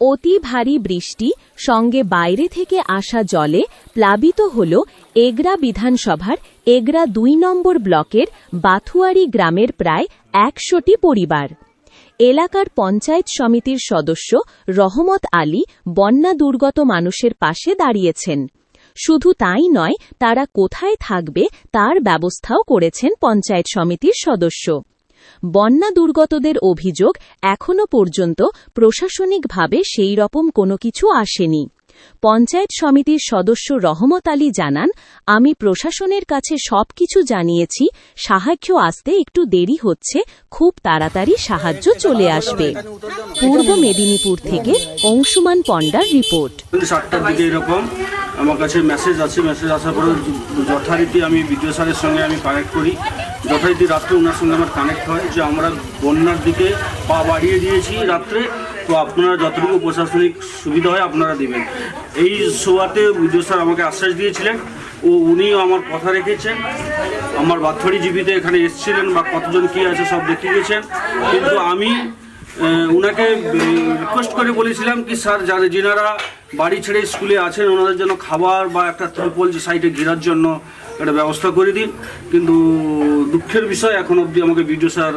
অতি ভারী বৃষ্টি সঙ্গে বাইরে থেকে আসা জলে প্লাবিত হল এগরা বিধানসভার এগরা ২ নম্বর ব্লকের বাথুয়ারি গ্রামের প্রায় ১০০টি পরিবার। এলাকার পঞ্চায়েত সমিতির সদস্য রহমত আলী বন্যা দুর্গত মানুষের পাশে দাঁড়িয়েছেন। শুধু তাই নয়, তারা কোথায় থাকবে তার ব্যবস্থাও করেছেন পঞ্চায়েত সমিতির সদস্য। বন্যা দুর্গতদের অভিযোগ, এখনো পর্যন্ত প্রশাসনিকভাবে সেই রকম কোনো কিছু আসেনি। পঞ্চায়েত সমিতির সদস্য রহমত আলী জানান, আমি প্রশাসনের কাছে সবকিছু জানিয়েছি, সাহায্য আসতে একটু দেরি হচ্ছে, খুব তাড়াতাড়ি সাহায্য চলে আসবে। পূর্ব মেদিনীপুর থেকে অংশুমান পণ্ডার রিপোর্ট। 7টার দিকে এরকম আমার কাছে মেসেজ আসার পরে যথারীতি আমি বিডিও স্যারের সঙ্গে আমি কানেক্ট করি। যথারীতি রাত্রে ওনার সঙ্গে আমার কানেক্ট হয় যে আমরা বন্যার দিকে পা বাড়িয়ে দিয়েছি রাত্রে, তো আপনারা যতটুকু প্রশাসনিক সুবিধা হয় আপনারা দেবেন। এই সোয়াতে বিডিও স্যার আমাকে আশ্বাস দিয়েছিলেন ও উনিও আমার কথা রেখেছেন। আমার বাথুয়ারি জীবিতে এখানে এসেছিলেন বা কতজন কী আছে সব দেখিয়ে গেছেন, কিন্তু আমি ওনাকে রিকোয়েস্ট করে বলেছিলাম কি স্যার যেনারা বাড়ি ছেড়ে স্কুলে আছেন ওনাদের জন্য খাবার বা একটা ত্রিপল যে সাইডে ঘেরার জন্য একটা ব্যবস্থা করে দিন। কিন্তু দুঃখের বিষয় এখন অবধি আমাকে বিডিও স্যার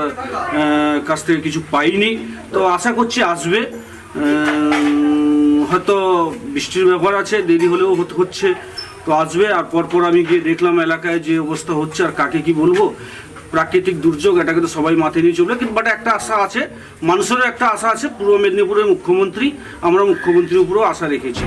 কাছ থেকে কিছু পাইনি, তো আশা করছি আসবে। হয়তো বৃষ্টির ব্যাপার আছে, দেরি হলেও হচ্ছে, তো আসবে। আর পরপর আমি গিয়ে দেখলাম এলাকায় যে অবস্থা হচ্ছে, আর কাকে কি বলবো, প্রাকৃতিক দুর্যোগ, এটাকে তো সবাই মাথায় নিয়ে চলবে, কিন্তু বাট একটা আশা আছে, মানুষেরও একটা আশা আছে। পূর্ব মেদিনীপুরের মুখ্যমন্ত্রী, আমরা মুখ্যমন্ত্রীর উপরেও আশা রেখেছি।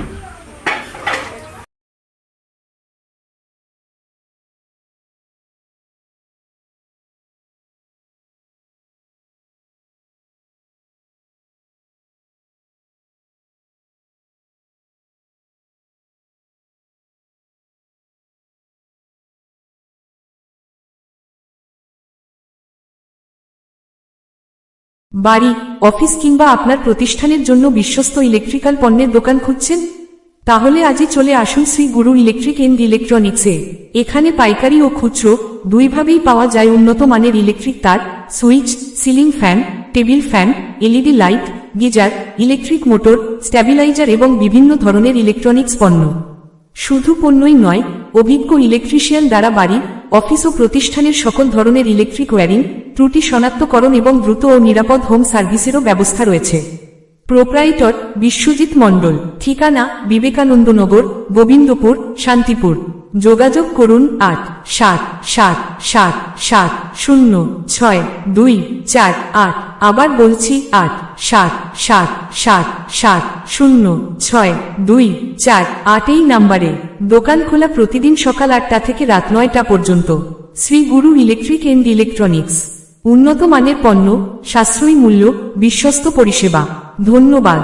বাড়ি, অফিস কিংবা আপনার প্রতিষ্ঠানের জন্য বিশ্বস্ত ইলেকট্রিক্যাল পণ্যের দোকান খুঁজছেন? তাহলে আজই চলে আসুন শ্রী গুরু ইলেকট্রিক এন্ড ইলেকট্রনিক্সে। এখানে পাইকারি ও খুচরো দুইভাবেই পাওয়া যায় উন্নত মানের ইলেকট্রিক তার, switch, ceiling fan, table fan, LED light, geyser, electric motor, stabiliser এবং বিভিন্ন ধরনের ইলেকট্রনিক্স পণ্য। শুধু পণ্যই নয়, অভিজ্ঞ ইলেকট্রিশিয়ান দ্বারা বাড়ি, অফিস ও প্রতিষ্ঠানের সকল ধরনের ইলেকট্রিক ওয়্যারিং, ত্রুটি শনাক্তকরণ এবং দ্রুত ও নিরাপদ হোম সার্ভিসেরও ব্যবস্থা রয়েছে। প্রোপ্রাইটর বিশ্বজিৎ মণ্ডল। ঠিকানা বিবেকানন্দনগর, গোবিন্দপুর, শান্তিপুর। যোগাযোগ করুন 8777706248। আবার বলছি 8777706248 এই নাম্বারে। দোকান খোলা প্রতিদিন সকাল 8টা থেকে রাত 9টা পর্যন্ত। Shri Guru electric and electronics. উন্নত মানের পণ্য, সাশ্রয়ী মূল্য, বিশ্বস্ত পরিষেবা। ধন্যবাদ।